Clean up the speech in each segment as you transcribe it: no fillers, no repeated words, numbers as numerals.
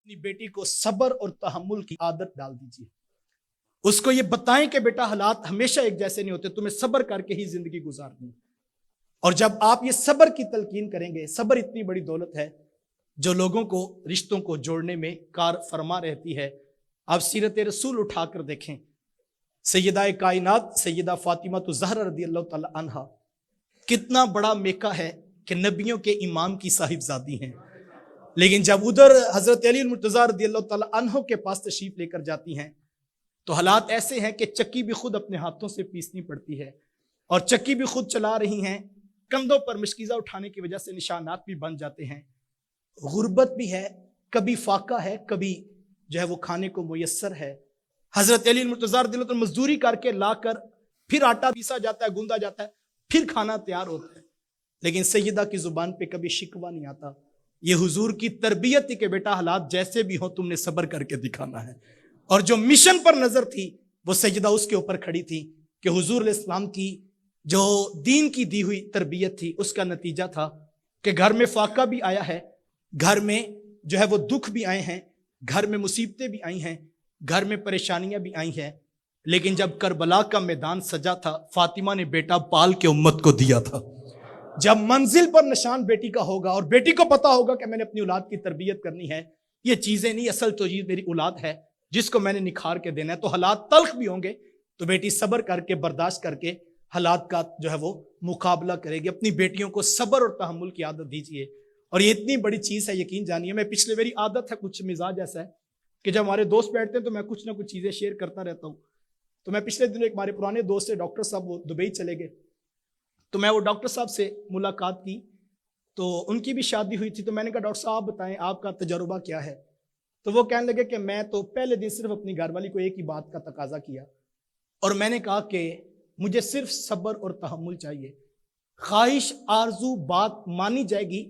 اپنی بیٹی کو صبر اور تحمل کی عادت ڈال دیجیے. اس کو یہ بتائیں کہ بیٹا حالات ہمیشہ ایک جیسے نہیں ہوتے, تمہیں صبر کر کے ہی زندگی گزارنی. اور جب آپ یہ صبر کی تلقین کریں گے, صبر اتنی بڑی دولت ہے جو لوگوں کو, رشتوں کو جوڑنے میں کار فرما رہتی ہے. آپ سیرت رسول اٹھا کر دیکھیں, سیدہ کائنات سیدہ فاطمہ الزہرا رضی اللہ تعالی عنہا کتنا بڑا میکا ہے کہ نبیوں کے امام کی صاحبزادی ہیں, لیکن جب ادھر حضرت علی المرتضیٰ رضی اللہ تعالی عنہ کے پاس تشریف لے کر جاتی ہیں تو حالات ایسے ہیں کہ چکی بھی خود اپنے ہاتھوں سے پیسنی پڑتی ہے, اور چکی بھی خود چلا رہی ہیں, کندھوں پر مشکیزہ اٹھانے کی وجہ سے نشانات بھی بن جاتے ہیں, غربت بھی ہے, کبھی فاقہ ہے, کبھی جو ہے وہ کھانے کو میسر ہے. حضرت علی المرتضیٰ رضی اللہ عنہ مزدوری کر کے لا کر پھر آٹا پیسا جاتا ہے, گوندا جاتا ہے, پھر کھانا تیار ہوتا ہے, لیکن سیدہ کی زبان پہ کبھی شکوہ نہیں آتا. یہ حضور کی تربیت تھی کہ بیٹا حالات جیسے بھی ہوں تم نے صبر کر کے دکھانا ہے. اور جو مشن پر نظر تھی وہ سیدہ اس کے اوپر کھڑی تھی کہ حضور علیہ السلام کی جو دین کی دی ہوئی تربیت تھی اس کا نتیجہ تھا کہ گھر میں فاقہ بھی آیا ہے, گھر میں جو ہے وہ دکھ بھی آئے ہیں, گھر میں مصیبتیں بھی آئی ہیں, گھر میں پریشانیاں بھی آئی ہیں, لیکن جب کربلا کا میدان سجا تھا فاطمہ نے بیٹا پال کے امت کو دیا تھا. جب منزل پر نشان بیٹی کا ہوگا اور بیٹی کو پتا ہوگا کہ میں نے اپنی اولاد کی تربیت کرنی ہے, یہ چیزیں نہیں, اصل تو یہ میری اولاد ہے جس کو میں نے نکھار کے دینا ہے, تو حالات تلخ بھی ہوں گے تو بیٹی صبر کر کے برداشت کر کے حالات کا جو ہے وہ مقابلہ کرے گی. اپنی بیٹیوں کو صبر اور تحمل کی عادت دیجیے, اور یہ اتنی بڑی چیز ہے, یقین جانیے. میں پچھلے میری عادت ہے, کچھ مزاج ایسا ہے کہ جب ہمارے دوست بیٹھتے ہیں تو میں کچھ نہ کچھ چیزیں شیئر کرتا رہتا ہوں. تو میں پچھلے دنوں ایک ہمارے پرانے دوست سے, ڈاکٹر صاحب, وہ دبئی چلے گئے, تو میں وہ ڈاکٹر صاحب سے ملاقات کی, تو ان کی بھی شادی ہوئی تھی. تو میں نے کہا ڈاکٹر صاحب آپ بتائیں آپ کا تجربہ کیا ہے؟ تو وہ کہنے لگے کہ میں تو پہلے دن صرف اپنی گھر والی کو ایک ہی بات کا تقاضا کیا, اور میں نے کہا کہ مجھے صرف صبر اور تحمل چاہیے. خواہش آرزو بات مانی جائے گی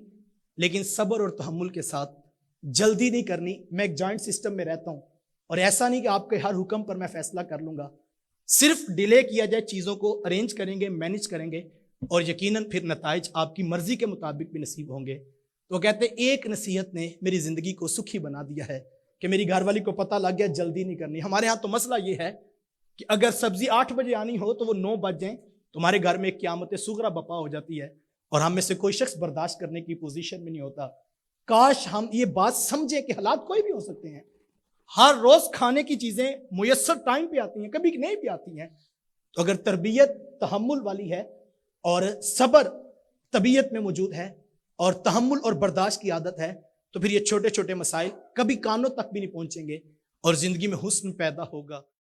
لیکن صبر اور تحمل کے ساتھ, جلدی نہیں کرنی. میں ایک جوائنٹ سسٹم میں رہتا ہوں, اور ایسا نہیں کہ آپ کے ہر حکم پر میں فیصلہ کر لوں گا, صرف ڈیلے کیا جائے, چیزوں کو ارینج کریں گے, مینج کریں گے, اور یقیناً پھر نتائج آپ کی مرضی کے مطابق بھی نصیب ہوں گے. تو کہتے ہیں ایک نصیحت نے میری زندگی کو سکھی بنا دیا ہے کہ میری گھر والی کو پتہ لگ گیا جلدی نہیں کرنی. ہمارے ہاں تو مسئلہ یہ ہے کہ اگر سبزی 8 بجے آنی ہو تو وہ 9 بج جائیں, تمہارے گھر میں ایک قیامت صغریٰ بپا ہو جاتی ہے, اور ہم میں سے کوئی شخص برداشت کرنے کی پوزیشن میں نہیں ہوتا. کاش ہم یہ بات سمجھیں کہ حالات کوئی بھی ہو سکتے ہیں, ہر روز کھانے کی چیزیں میسر ٹائم پہ آتی ہیں, کبھی نہیں بھی آتی ہیں. تو اگر تربیت تحمل والی ہے اور صبر طبیعت میں موجود ہے اور تحمل اور برداشت کی عادت ہے, تو پھر یہ چھوٹے چھوٹے مسائل کبھی کانوں تک بھی نہیں پہنچیں گے اور زندگی میں حسن پیدا ہوگا.